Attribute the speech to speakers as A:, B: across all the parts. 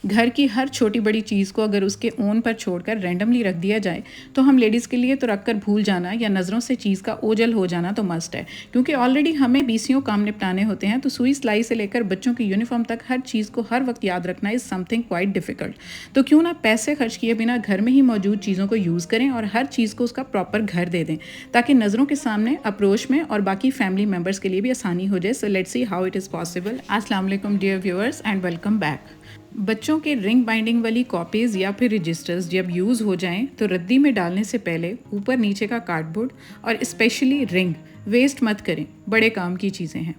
A: घर की हर छोटी बड़ी चीज़ को अगर उसके ओन पर छोड़कर रैंडमली रख दिया जाए तो हम लेडीज़ के लिए तो रख कर भूल जाना या नज़रों से चीज़ का ओझल हो जाना तो मस्ट है, क्योंकि ऑलरेडी हमें बीसियों काम निपटाने होते हैं। तो सुई सिलाई से लेकर बच्चों की यूनिफॉर्म तक हर चीज़ को हर वक्त याद रखना इज़ समथिंग क्वाइट डिफ़िकल्ट। तो क्यों ना पैसे खर्च किए बिना घर में ही मौजूद चीज़ों को यूज़ करें और हर चीज़ को उसका प्रॉपर घर दे दें, ताकि नज़रों के सामने, अप्रोच में और बाकी फैमिली मेम्बर्स के लिए भी आसानी हो जाए। So let's see how it is possible. अस्सलाम वालेकुम dear viewers and welcome back. बच्चों के रिंग बाइंडिंग वाली कॉपीज़ या फिर रजिस्टर्स जब यूज़ हो जाएं तो रद्दी में डालने से पहले ऊपर नीचे का कार्डबोर्ड और स्पेशली रिंग वेस्ट मत करें, बड़े काम की चीज़ें हैं।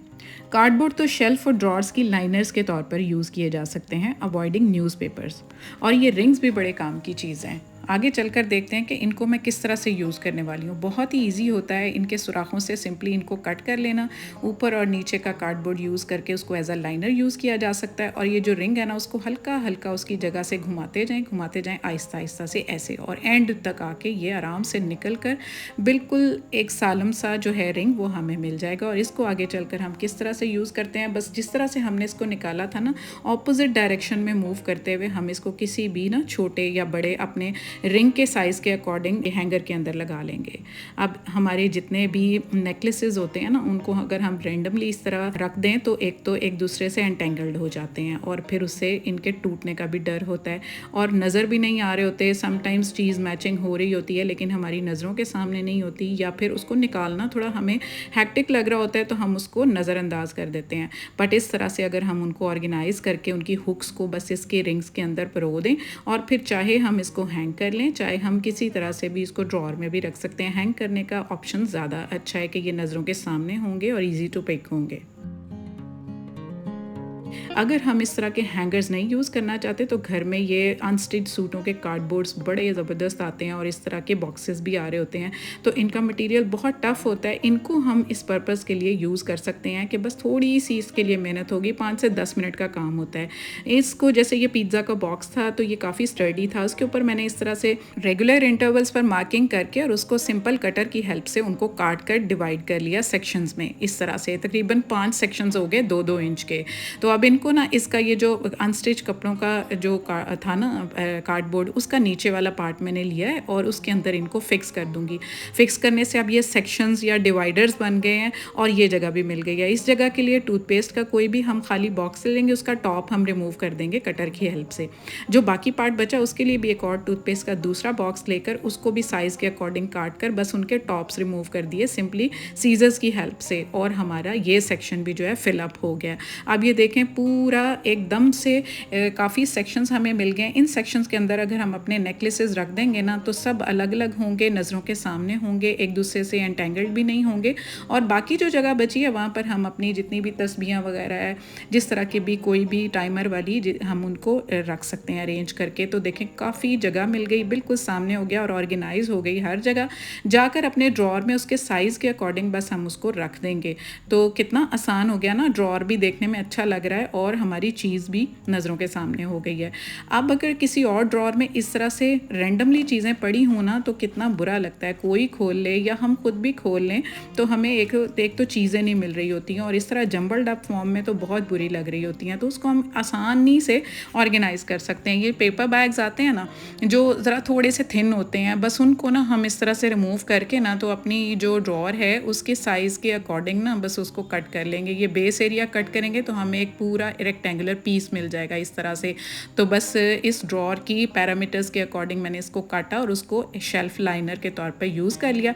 A: कार्डबोर्ड तो शेल्फ और ड्रॉर्स की लाइनर्स के तौर पर यूज़ किए जा सकते हैं, अवॉइडिंग न्यूज़पेपर्स। और ये रिंग्स भी बड़े काम की चीज़ हैं। आगे चलकर देखते हैं कि इनको मैं किस तरह से यूज़ करने वाली हूँ। बहुत ही इजी होता है, इनके सुराखों से सिंपली इनको कट कर लेना। ऊपर और नीचे का कार्डबोर्ड यूज़ करके उसको एज अ लाइनर यूज़ किया जा सकता है। और ये जो रिंग है ना, उसको हल्का हल्का उसकी जगह से घुमाते जाएं आहिस्ता आहिस्ता से ऐसे, और एंड तक आके ये आराम से निकल कर बिल्कुल एक सालम सा जो है रिंग वो हमें मिल जाएगा। और इसको आगे चलकर हम किस तरह से यूज़ करते हैं, बस जिस तरह से हमने इसको निकाला था ना, ऑपोजिट डायरेक्शन में मूव करते हुए हम इसको किसी भी ना छोटे या बड़े अपने रिंग के साइज़ के अकॉर्डिंग हैंगर के अंदर लगा लेंगे। अब हमारे जितने भी नेकलेसेस होते हैं ना, उनको अगर हम रेंडमली इस तरह रख दें तो एक दूसरे से एंटेंगल्ड हो जाते हैं और फिर उससे इनके टूटने का भी डर होता है और नज़र भी नहीं आ रहे होते। समटाइम्स चीज़ मैचिंग हो रही होती है लेकिन हमारी नज़रों के सामने नहीं होती, या फिर उसको निकालना थोड़ा हमें हैक्टिक लग रहा होता है तो हम उसको नज़रअंदाज कर देते हैं। बट इस तरह से अगर हम उनको ऑर्गेनाइज़ करके उनकी हुक्स को बस इसके रिंग्स के अंदर परो दें, और फिर चाहे हम इसको हैंग कर लें, चाहे हम किसी तरह से भी इसको ड्रॉअर में भी रख सकते हैं। हैंग करने का ऑप्शन ज़्यादा अच्छा है कि ये नज़रों के सामने होंगे और ईजी टू पिक होंगे। अगर हम इस तरह के हैंगर्स नहीं यूज़ करना चाहते तो घर में ये अनस्टिच सूटों के कार्डबोर्ड्स बड़े ज़बरदस्त आते हैं और इस तरह के बॉक्सेस भी आ रहे होते हैं। तो इनका मटेरियल बहुत टफ़ होता है, इनको हम इस पर्पज़ के लिए यूज़ कर सकते हैं कि बस थोड़ी सी इसके लिए मेहनत होगी, 5 से 10 मिनट का काम होता है। इसको जैसे ये पिज़्ज़ा का बॉक्स था तो ये काफ़ी स्टर्डी था, उसके ऊपर मैंने इस तरह से रेगुलर इंटरवल्स पर मार्किंग करके और उसको सिंपल कटर की हेल्प से उनको काट कर डिवाइड कर लिया सेक्शंस में। इस तरह से तकरीबन 5 सेक्शंस हो गए 2-2 इंच के। तो अब इनको ना इसका ये जो अनस्टिच कपड़ों का जो था ना कार्डबोर्ड, उसका नीचे वाला पार्ट मैंने लिया है और उसके अंदर इनको फिक्स कर दूंगी। फिक्स करने से अब ये सेक्शंस या डिवाइडर्स बन गए हैं और ये जगह भी मिल गई है। इस जगह के लिए टूथपेस्ट का कोई भी हम खाली बॉक्स ले लेंगे, उसका टॉप हम रिमूव कर देंगे कटर की हेल्प से। जो बाकी पार्ट बचा उसके लिए भी एक और टूथपेस्ट का दूसरा बॉक्स लेकर उसको भी साइज़ के अकॉर्डिंग काट कर बस उनके टॉप्स रिमूव कर दिए सिंपली सीजर्स की हेल्प से, और हमारा ये सेक्शन भी जो है फिलअप हो गया। अब ये देखें पूरा एकदम से काफ़ी सेक्शंस हमें मिल गए। इन सेक्शंस के अंदर अगर हम अपने नेकलेसेस रख देंगे ना तो सब अलग अलग होंगे, नज़रों के सामने होंगे, एक दूसरे से एंटेंगल्ड भी नहीं होंगे। और बाकी जो जगह बची है वहाँ पर हम अपनी जितनी भी तस्बीहां वगैरह है, जिस तरह की भी कोई भी टाइमर वाली, हम उनको रख सकते हैं अरेंज करके। तो देखें काफ़ी जगह मिल गई, बिल्कुल सामने हो गया और ऑर्गेनाइज हो गई हर जगह। जाकर अपने ड्रॉअर में उसके साइज़ के अकॉर्डिंग बस हम उसको रख देंगे। तो कितना आसान हो गया ना, ड्रॉअर भी देखने में अच्छा लग रहा है और हमारी चीज़ भी नज़रों के सामने हो गई है। अब अगर किसी और ड्रॉअर में इस तरह से रैंडमली चीज़ें पड़ी हों ना तो कितना बुरा लगता है, कोई खोल ले या हम खुद भी खोल लें तो हमें एक तो चीज़ें नहीं मिल रही होती हैं और इस तरह जंबल्ड अप फॉर्म में तो बहुत बुरी लग रही होती हैं। तो उसको हम आसानी से ऑर्गेनाइज़ कर सकते हैं। ये पेपर बैग्स आते हैं ना जो ज़रा थोड़े से थिन होते हैं, बस उनको ना हम इस तरह से रिमूव करके ना तो अपनी जो ड्रॉअर है उसके साइज़ के अकॉर्डिंग ना बस उसको कट कर लेंगे। ये बेस एरिया कट करेंगे तो हमें एक पूरा रेक्टेंगुलर पीस मिल जाएगा इस तरह से। तो बस इस ड्रॉअर की पैरामीटर्स के अकॉर्डिंग मैंने इसको काटा और उसको शेल्फ लाइनर के तौर पर यूज़ कर लिया।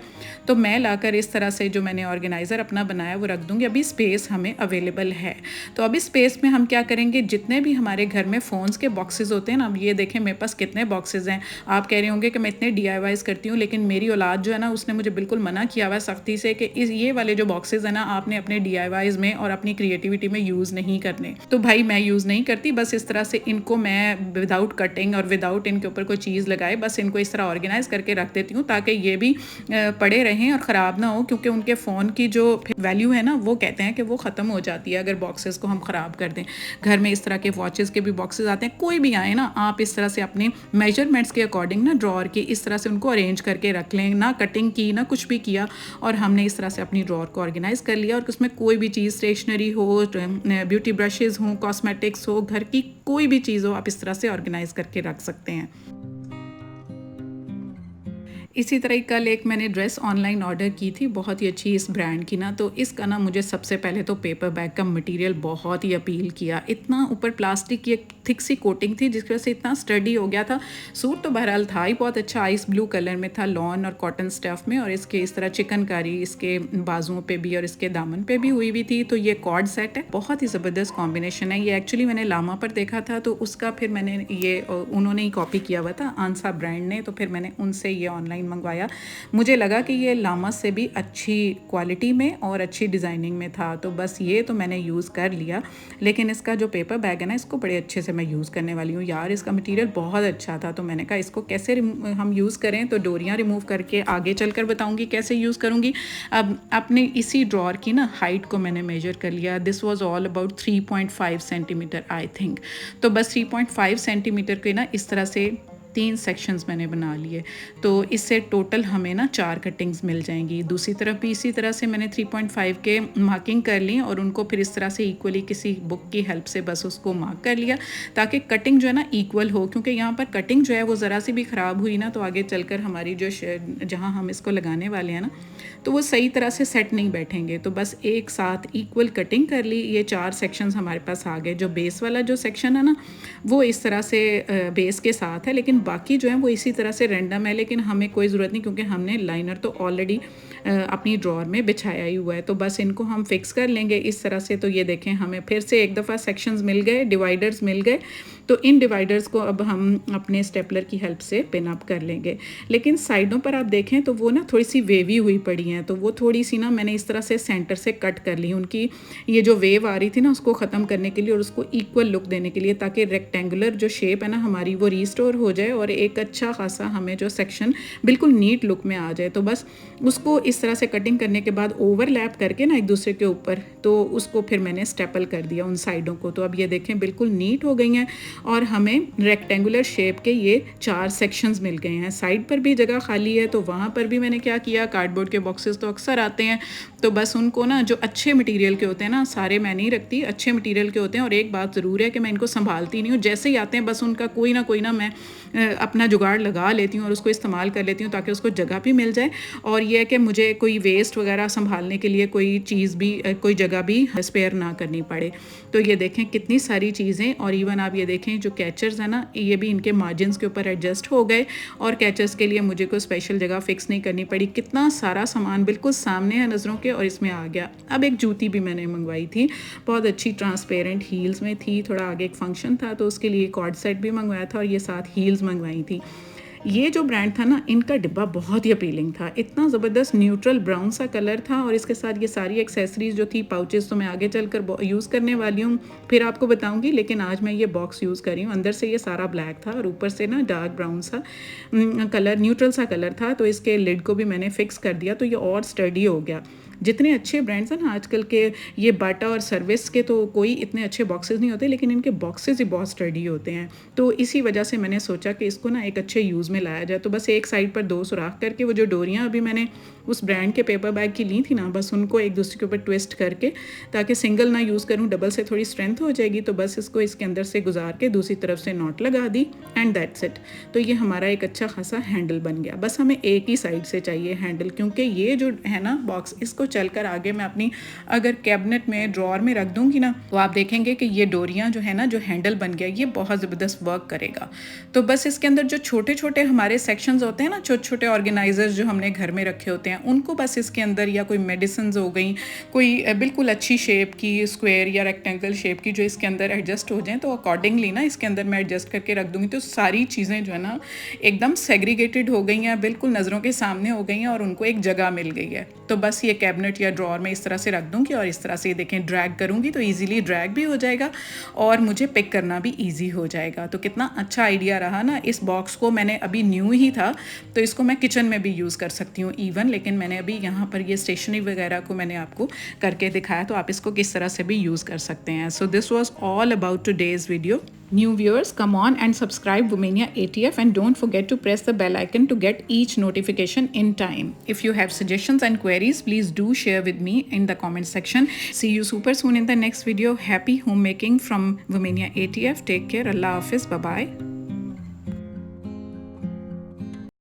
A: तो मैं लाकर इस तरह से जो मैंने ऑर्गेनाइज़र अपना बनाया वो रख दूँगी। अभी स्पेस हमें अवेलेबल है तो अभी स्पेस में हम क्या करेंगे, जितने भी हमारे घर में फ़ोन्स के बॉक्सेस होते हैं ना, अब ये देखें मेरे पास कितने बॉक्सेस हैं। आप कह रहे होंगे कि मैं इतने DIYs करती हूँ, लेकिन मेरी औलाद जो है ना उसने मुझे बिल्कुल मना किया हुआ है सख्ती से कि ये वाले जो बॉक्सेस हैं ना आपने अपने DIYs में और अपनी क्रिएटिविटी में यूज़ नहीं करने। तो भाई मैं यूज़ नहीं करती, बस इस तरह से इनको मैं विदाउट कटिंग और विदाउट इनके ऊपर कोई चीज़ लगाए बस इनको इस तरह ऑर्गेनाइज करके रख देती हूँ ताकि ये भी पड़े रहें और ख़राब ना हो, क्योंकि उनके फ़ोन की जो वैल्यू है ना वो कहते हैं कि वो ख़त्म हो जाती है अगर बॉक्सेस को हम ख़राब कर दें। घर में इस तरह के वॉचेस के भी बॉक्सेस आते हैं, कोई भी आए ना आप इस तरह से अपने मेजरमेंट्स के अकॉर्डिंग ना ड्रॉअर की इस तरह से उनको अरेंज करके रख लें, ना कटिंग की ना कुछ भी किया, और हमने इस तरह से अपनी ड्रॉअर को ऑर्गेनाइज कर लिया। और उसमें कोई भी चीज़ स्टेशनरी हो, ब्यूटी ब्रशेज़ बॉक्सेस हों, कॉस्मेटिक्स हो, घर की कोई भी चीज़ हो, आप इस तरह से ऑर्गेनाइज़ करके रख सकते हैं। इसी तरह कल एक मैंने ड्रेस ऑनलाइन ऑर्डर की थी, बहुत ही अच्छी इस ब्रांड की ना, तो इसका ना मुझे सबसे पहले तो पेपर बैग का मटेरियल बहुत ही अपील किया। इतना ऊपर प्लास्टिक की एक थिक सी कोटिंग थी जिसकी वजह से इतना स्टडी हो गया था। सूट तो बहरहाल था ही बहुत अच्छा, आइस ब्लू कलर में था, लॉन और कॉटन स्टफ में, और इसके इस तरह चिकनकारी इसके बाजुओं पे भी और इसके दामन पे भी हुई हुई थी। तो ये कॉर्ड सेट है, बहुत ही ज़बरदस्त कॉम्बिनेशन है। ये एक्चुअली मैंने लामा पर देखा था, तो उसका फिर मैंने ये उन्होंने ही कॉपी किया हुआ था, आंसा ब्रांड ने, तो फिर मैंने उनसे ये ऑनलाइन मंगवाया। मुझे लगा कि ये लामा से भी अच्छी क्वालिटी में और अच्छी डिज़ाइनिंग में था, तो बस ये तो मैंने यूज़ कर लिया। लेकिन इसका जो पेपर बैग है ना, इसको बड़े अच्छे से मैं यूज़ करने वाली हूँ यार। इसका मटेरियल बहुत अच्छा था, तो मैंने कहा इसको कैसे हम यूज़ करें, तो डोरियाँ रिमूव करके आगे चलकर बताऊँगी कैसे यूज़ करूँगी। अब अपने इसी ड्रॉर की ना हाइट को मैंने मेजर कर लिया। This was all about 3.5 centimetre I think. तो बस 3.5 सेंटीमीटर के ना इस तरह से 3 सेक्शंस मैंने बना लिए, तो इससे टोटल हमें ना 4 कटिंग्स मिल जाएंगी। दूसरी तरफ भी इसी तरह से मैंने 3.5 के मार्किंग कर ली और उनको फिर इस तरह से इक्वली किसी बुक की हेल्प से बस उसको मार्क कर लिया, ताकि कटिंग जो है ना इक्वल हो, क्योंकि यहाँ पर कटिंग जो है वो ज़रा सी भी ख़राब हुई ना, तो आगे चलकर हमारी जो जहाँ हम इसको लगाने वाले हैं ना, तो वो सही तरह से सेट नहीं बैठेंगे। तो बस एक साथ इक्वल कटिंग कर ली। ये 4 सेक्शंस हमारे पास आ गए। जो बेस वाला जो सेक्शन है ना, वो इस तरह से बेस के साथ है, लेकिन बाकी जो है वो इसी तरह से रैंडम है, लेकिन हमें कोई ज़रूरत नहीं, क्योंकि हमने लाइनर तो ऑलरेडी अपनी ड्रॉर में बिछाया ही हुआ है। तो बस इनको हम फिक्स कर लेंगे इस तरह से। तो ये देखें, हमें फिर से एक दफ़ा सेक्शंस मिल गए, डिवाइडर्स मिल गए। तो इन डिवाइडर्स को अब हम अपने स्टेपलर की हेल्प से पिन अप कर लेंगे। लेकिन साइडों पर आप देखें तो वो ना थोड़ी सी वेवी हुई पड़ी हैं, तो वो थोड़ी सी ना मैंने इस तरह से सेंटर से कट कर ली। उनकी ये जो वेव आ रही थी ना, उसको ख़त्म करने के लिए और उसको इक्वल लुक देने के लिए, ताकि रेक्टेंगुलर जो शेप है ना हमारी, वो रिस्टोर हो जाए और एक अच्छा खासा हमें जो सेक्शन बिल्कुल नीट लुक में आ जाए। तो बस उसको इस तरह से कटिंग करने के बाद ओवरलैप करके ना एक दूसरे के ऊपर, तो उसको फिर मैंने स्टेपल कर दिया उन साइडों को। तो अब ये देखें बिल्कुल नीट हो गई हैं और हमें रेक्टेंगुलर शेप के ये 4 सेक्शंस मिल गए हैं। साइड पर भी जगह खाली है, तो वहाँ पर भी मैंने क्या किया, कार्डबोर्ड के बॉक्सेस तो अक्सर आते हैं, तो बस उनको ना जो अच्छे मटेरियल के होते हैं ना, सारे मैं नहीं रखती, अच्छे मटेरियल के होते हैं। और एक बात ज़रूर है कि मैं इनको संभालती नहीं हूँ, जैसे ही आते हैं बस उनका कोई ना मैं अपना जुगाड़ लगा लेती हूँ और उसको इस्तेमाल कर लेती हूँ, ताकि उसको जगह भी मिल जाए। और ये है कि मुझे कोई वेस्ट वगैरह संभालने के लिए कोई चीज़ भी, कोई जगह भी स्पेयर ना करनी पड़े। तो ये देखें कितनी सारी चीज़ें, और इवन आप ये देखें जो कैचर्स है ना, ये भी इनके मार्जिन्स के ऊपर एडजस्ट हो गए, और कैचर्स के लिए मुझे कोई स्पेशल जगह फिक्स नहीं करनी पड़ी। कितना सारा सामान बिल्कुल सामने है नज़रों के, और इसमें आ गया। अब एक जूती भी मैंने मंगवाई थी, बहुत अच्छी ट्रांसपेरेंट हील्स में थी। थोड़ा आगे एक फंक्शन था, तो उसके लिए कॉर्ड सेट भी मंगवाया था और ये साथ हील्स मंगवाई थी। ये जो ब्रांड था ना, इनका डिब्बा बहुत ही अपीलिंग था, इतना ज़बरदस्त न्यूट्रल ब्राउन सा कलर था, और इसके साथ ये सारी एक्सेसरीज जो थी, पाउचेस, तो मैं आगे चलकर यूज़ करने वाली हूँ, फिर आपको बताऊँगी। लेकिन आज मैं ये बॉक्स यूज़ कर रही हूँ। अंदर से ये सारा ब्लैक था और ऊपर से ना डार्क ब्राउन सा कलर, न्यूट्रल सा कलर था। तो इसके लिड को भी मैंने फ़िक्स कर दिया, तो ये और स्टडी हो गया। जितने अच्छे ब्रांड्स हैं ना आजकल के, ये बाटा और सर्विस के तो कोई इतने अच्छे बॉक्सेस नहीं होते, लेकिन इनके बॉक्सेस ही बहुत स्टडी होते हैं। तो इसी वजह से मैंने सोचा कि इसको ना एक अच्छे यूज़ में लाया जाए। तो बस एक साइड पर 2 सुराख करके, वो जो डोरियाँ अभी मैंने उस ब्रांड के पेपर बैग की ली थी ना, बस उनको एक दूसरे के ऊपर ट्विस्ट करके, ताकि सिंगल ना यूज़ करूँ, डबल से थोड़ी स्ट्रेंथ हो जाएगी। तो बस इसको इसके अंदर से गुजार के दूसरी तरफ से नॉट लगा दी, एंड दैट्स इट। तो ये हमारा एक अच्छा खासा हैंडल बन गया। बस हमें एक ही साइड से चाहिए हैंडल, क्योंकि ये जो है ना बॉक्स, इसको चलकर आगे मैं अपनी अगर कैबिनेट में, ड्रॉर में रख दूंगी ना, तो आप देखेंगे कि ये डोरियां जो है ना, जो हैंडल बन गया, ये बहुत ज़बरदस्त वर्क करेगा। तो बस इसके अंदर जो छोटे छोटे हमारे सेक्शंस होते हैं ना, छोटे छोटे ऑर्गेनाइजर्स जो हमने घर में रखे होते हैं, उनको बस इसके अंदर, या कोई मेडिसिन हो गई, कोई बिल्कुल अच्छी शेप की, स्क्वायर या रेक्टेंगल शेप की, जो इसके अंदर एडजस्ट हो जाए, तो अकॉर्डिंगली ना इसके अंदर मैं एडजस्ट करके रख दूंगी। तो सारी चीज़ें जो है ना एकदम सेग्रीगेटेड हो गई हैं, बिल्कुल नज़रों के सामने हो गई हैं, और उनको एक जगह मिल गई है। तो बस ये कैबिनेट या ड्रॉर में इस तरह से रख दूंगी, और इस तरह से देखें ड्रैग करूंगी तो इजीली ड्रैग भी हो जाएगा, और मुझे पिक करना भी इजी हो जाएगा। तो कितना अच्छा आइडिया रहा ना। इस बॉक्स को मैंने अभी न्यू ही था, तो इसको मैं किचन में भी यूज़ कर सकती हूँ इवन, लेकिन मैंने अभी यहाँ पर ये स्टेशनरी वगैरह को मैंने आपको करके दिखाया, तो आप इसको किस तरह से भी यूज़ कर सकते हैं। So this was all about today's video. New viewers, come on and subscribe Womania ATF, and don't forget to press the bell icon to get each notification in time. If you have suggestions and queries, please do do share with me in the comment section. See you super soon in the next video. Happy homemaking from Womania ATF. Take care. Allah Hafiz. Bye bye.